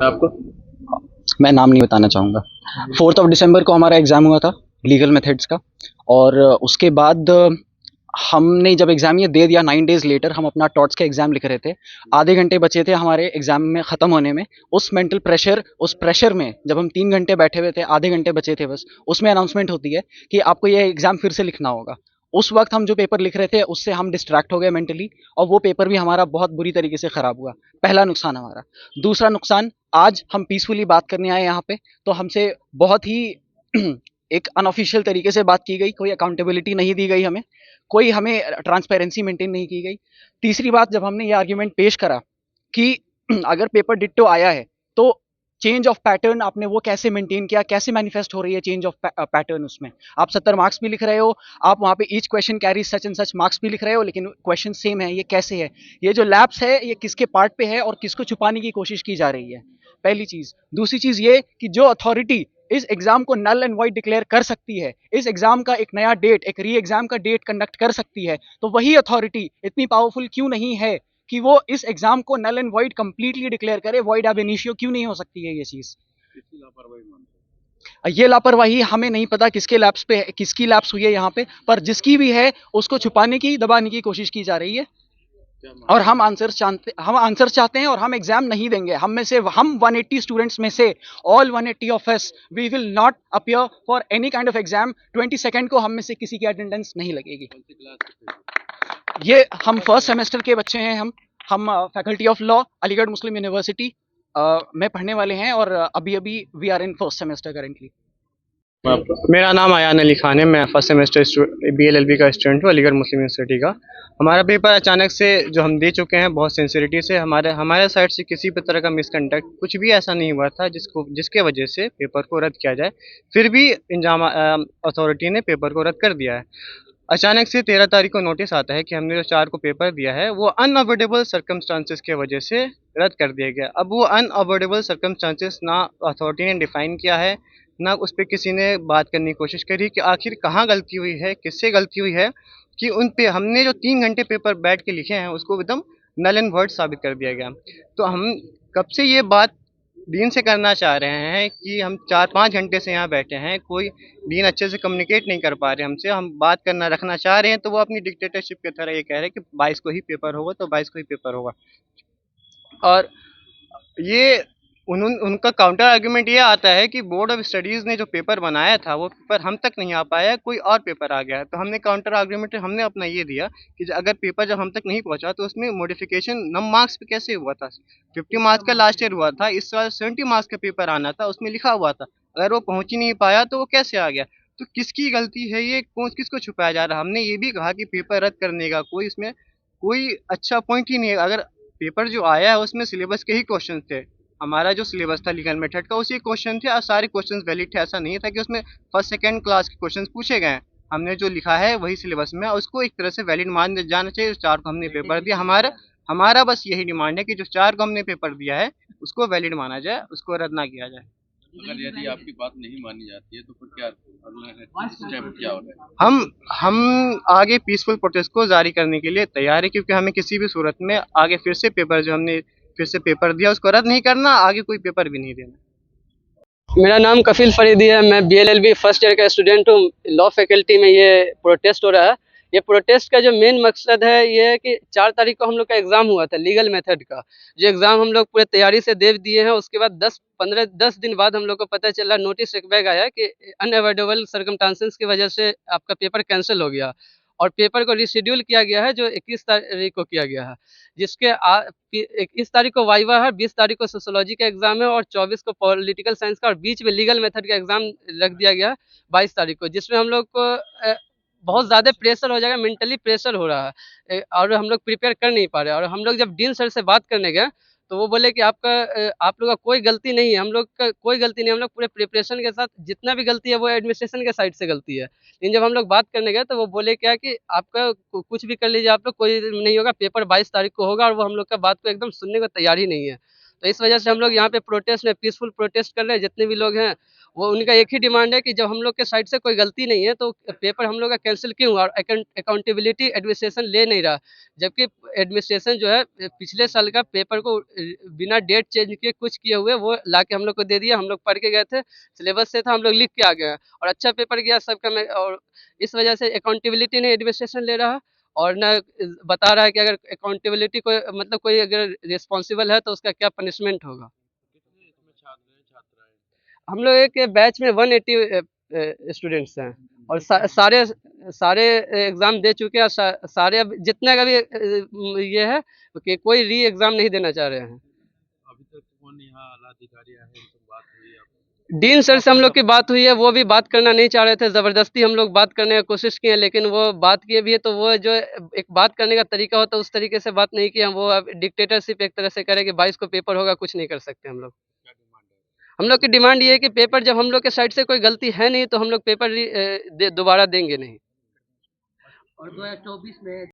आपको? मैं नाम नहीं बताना चाहूँगा। 4th ऑफ दिसंबर को हमारा एग्ज़ाम हुआ था लीगल मेथड्स का। और उसके बाद हमने जब एग्ज़ाम ये दे दिया 9 डेज़ लेटर हम अपना टॉट्स का एग्ज़ाम लिख रहे थे। आधे घंटे बचे थे हमारे एग्ज़ाम में ख़त्म होने में। उस मेंटल प्रेशर, उस प्रेशर में जब हम 3 घंटे बैठे हुए थे, आधे घंटे बचे थे बस, उसमें अनाउंसमेंट होती है कि आपको ये एग्ज़ाम फिर से लिखना होगा। उस वक़्त हम जो पेपर लिख रहे थे उससे हम डिस्ट्रैक्ट हो गए मेंटली और वो पेपर भी हमारा बहुत बुरी तरीके से ख़राब हुआ। पहला नुकसान हमारा। दूसरा नुकसान, आज हम पीसफुली बात करने आए यहाँ पे, तो हमसे बहुत ही एक अनऑफिशियल तरीके से बात की गई, कोई अकाउंटेबिलिटी नहीं दी गई हमें, कोई हमें ट्रांसपेरेंसी मेंटेन नहीं की गई। तीसरी बात, जब हमने ये आर्ग्यूमेंट पेश करा कि अगर पेपर डिट्टो आया है तो चेंज ऑफ पैटर्न आपने वो कैसे मेंटेन किया, कैसे मैनिफेस्ट हो रही है चेंज ऑफ पैटर्न उसमें। आप 70 मार्क्स भी लिख रहे हो, आप वहाँ पे each question carry such and such marks भी लिख रहे हो, लेकिन क्वेश्चन सेम है, ये कैसे है? ये जो लैप्स है ये किसके पार्ट पे है और किसको छुपाने की कोशिश की जा रही है? पहली चीज। दूसरी चीज ये कि जो अथॉरिटी इस एग्जाम को नल एंड वाइड डिक्लेयर कर सकती है, इस एग्जाम का एक नया डेट, एक री एग्जाम का डेट कंडक्ट कर सकती है, तो वही अथॉरिटी इतनी पावरफुल क्यों नहीं है कि वो इस एग्जाम को null and void completely declare करे? वाइड एब इनिशियो क्यों नहीं हो सकती है ये चीज? ये लापरवाही हमें नहीं पता किसके लैप्स पे किसकी लैप्स हुई है यहाँ पे, पर जिसकी भी है उसको छुपाने की, दबाने की कोशिश की जा रही है। और हम आंसर्स चाहते हैं और हम एग्जाम नहीं देंगे। हम में से हम 180 स्टूडेंट्स में से all 180 of us we will not appear for any kind of exam. 22 को हम में से किसी की अटेंडेंस नहीं लगेगी। ये हम फर्स्ट सेमेस्टर के बच्चे हैं। हम faculty of law Aligarh Muslim University में पढ़ने वाले हैं और अभी अभी we are in first semester currently. मेरा नाम आयान अली खान है। मैं फर्स्ट सेमेस्टर BLLB का स्टूडेंट हूँ अलीगढ़ मुस्लिम यूनिवर्सिटी का। हमारा पेपर अचानक से जो हम दे चुके हैं बहुत सिंसियरिटी से, हमारे साइड से किसी भी तरह का मिसकंडक्ट कुछ भी ऐसा नहीं हुआ था जिसके वजह से पेपर को रद्द किया जाए। फिर भी इंजाम अथॉरिटी ने पेपर को रद्द कर दिया है। अचानक से 13 तारीख को नोटिस आता है कि हमने जो 4 को पेपर दिया है वो अनअवॉइडेबल सर्कमस्टांसेस के वजह से रद्द कर दिया गया। अब वो अनअवॉइडेबल सर्कमस्टांसेस ना अथॉरिटी ने डिफाइन किया है, ना उस पर किसी ने बात करने की कोशिश करी कि आखिर कहाँ गलती हुई है, किससे गलती हुई है, कि उन पे हमने जो 3 घंटे पेपर बैठ के लिखे हैं उसको एकदम नल एंड वर्ड साबित कर दिया गया। तो हम कब से ये बात डीन से करना चाह रहे हैं कि हम 4-5 घंटे से यहाँ बैठे हैं, कोई डीन अच्छे से कम्युनिकेट नहीं कर पा रहे हमसे। हम बात करना रखना चाह रहे हैं तो वो अपनी डिक्टेटरशिप की तरह ये कह रहे हैं कि 22 को ही पेपर होगा तो 22 को ही पेपर होगा। और ये उनका काउंटर आर्ग्यूमेंट ये आता है कि बोर्ड ऑफ स्टडीज़ ने जो पेपर बनाया था वो पेपर हम तक नहीं आ पाया, कोई और पेपर आ गया। तो हमने काउंटर आर्ग्यूमेंट हमने अपना ये दिया कि अगर पेपर जब हम तक नहीं पहुंचा तो उसमें मॉडिफिकेशन नम मार्क्स पे कैसे हुआ था? 50 मार्क्स का लास्ट ईयर हुआ था, इस साल 70 मार्क्स का पेपर आना था, उसमें लिखा हुआ था। अगर वो पहुंच ही नहीं पाया तो वो कैसे आ गया? तो किसकी गलती है ये? कौन किसको छुपाया जा रहा है? हमने ये भी कहा कि पेपर रद्द करने का कोई इसमें कोई अच्छा पॉइंट ही नहीं है। अगर पेपर जो आया है उसमें सिलेबस के ही क्वेश्चन थे, हमारा जो सिलेबस था लीगल मेथड का उसी क्वेश्चन थे और सारे क्वेश्चन वैलिड थे। ऐसा नहीं था कि उसमें फर्स्ट सेकंड क्लास के क्वेश्चन पूछे गए हैं। हमने जो लिखा है वही सिलेबस में है, उसको एक तरह से वैलिड मान जाना चाहिए। 4 को हमने पेपर दिया, हमारा हमारा बस यही डिमांड है कि जो 4 को हमने पेपर दिया है उसको वैलिड माना जाए, उसको रद्द ना किया जाए। अगर यदि आपकी बात नहीं मानी जाती है तो फिर क्या अगला स्टेप क्या होगा? हम आगे पीसफुल प्रोटेस्ट को जारी करने के लिए तैयार है, क्योंकि हमें किसी भी सूरत में आगे फिर से पेपर जो हमने फिर से पेपर दिया उसको रद्द नहीं करना, आगे कोई पेपर भी नहीं देना। मेरा नाम कफील फरीदी है। मैं BLLB फर्स्ट ईयर का स्टूडेंट हूँ। लॉ फैकल्टी में ये प्रोटेस्ट हो रहा है। ये प्रोटेस्ट का जो मेन मकसद है ये है कि 4 तारीख को हम लोग का एग्ज़ाम हुआ था लीगल मेथड का। जो एग्ज़ाम हम लोग पूरे तैयारी से दे दिए हैं, उसके बाद 10 दिन बाद हम लोग को पता चला, नोटिस एक बैग आया कि अनअवॉइडेबल सर्कमस्टांसेस की वजह से आपका पेपर कैंसिल हो गया और पेपर को रीशेड्यूल किया गया है, जो 21 तारीख को किया गया है। जिसके 21 तारीख को वाइवा है, 20 तारीख को सोशियोलॉजी का एग्ज़ाम है और 24 को पॉलिटिकल साइंस का, और बीच में लीगल मेथड का एग्ज़ाम रख दिया गया है 22 तारीख को, जिसमें हम लोग को बहुत ज़्यादा प्रेशर हो जाएगा, मेंटली प्रेशर हो रहा है। और हम लोग प्रिपेयर कर नहीं पा रहे हैं। और हम लोग जब डीन सर से बात करने गए तो वो बोले कि आप लोग का कोई गलती नहीं है। हम लोग का कोई गलती नहीं है, हम लोग पूरे प्रिपरेशन के साथ जितना भी गलती है वो एडमिनिस्ट्रेशन के साइड से गलती है। लेकिन जब हम लोग बात करने गए तो वो बोले क्या कि आपका कुछ भी कर लीजिए आप लोग, कोई नहीं होगा, पेपर 22 तारीख को होगा। और वो हम लोग का बात को एकदम सुनने को तैयार ही नहीं है। तो इस वजह से हम लोग यहाँ पे प्रोटेस्ट में पीसफुल प्रोटेस्ट कर रहे हैं जितने भी लोग हैं। वो उनका एक ही डिमांड है कि जब हम लोग के साइड से कोई गलती नहीं है तो पेपर हम लोग का कैंसिल क्यों हुआ, और अकाउंटेबिलिटी एडमिनिस्ट्रेशन ले नहीं रहा, जबकि एडमिनिस्ट्रेशन जो है पिछले साल का पेपर को बिना डेट चेंज किए कुछ किए हुए वो ला के हम लोग को दे दिया। हम लोग पढ़ के गए थे, सिलेबस से था, हम लोग लिख के आ गए हैं और अच्छा पेपर गया सबका। मैं और इस वजह से अकाउंटेबिलिटी नहीं एडमिनिस्ट्रेशन ले रहा और ना बता रहा है कि अगर अकाउंटेबिलिटी को मतलब कोई अगर रिस्पॉन्सिबल है तो उसका क्या पनिशमेंट होगा। कितने इसमें छात्र हैं छात्राएं? हम लोग एक बैच में 180 स्टूडेंट्स हैं और सारे सारे एग्ज़ाम दे चुके हैं। सारे अब जितने का भी ये है कि कोई री एग्ज़ाम नहीं देना चाह रहे हैं। अभी तक कौन यहाँ आला अधिकारी आए, उनसे बात हुई आपकी? डीन सर से हम लोग की बात हुई है, वो भी बात करना नहीं चाह रहे थे, ज़बरदस्ती हम लोग बात करने की कोशिश किए, लेकिन वो बात किए भी है तो वो जो एक बात करने का तरीका होता है उस तरीके से बात नहीं किया। वो अब डिक्टेटरशिप एक तरह से करे कि 22 को पेपर होगा, कुछ नहीं कर सकते हम लोग। क्या डिमांड है? हम लोग की डिमांड ये है कि पेपर जब हम लोग के साइड से कोई गलती है नहीं तो हम लोग पेपर दोबारा देंगे नहीं। और 2024 में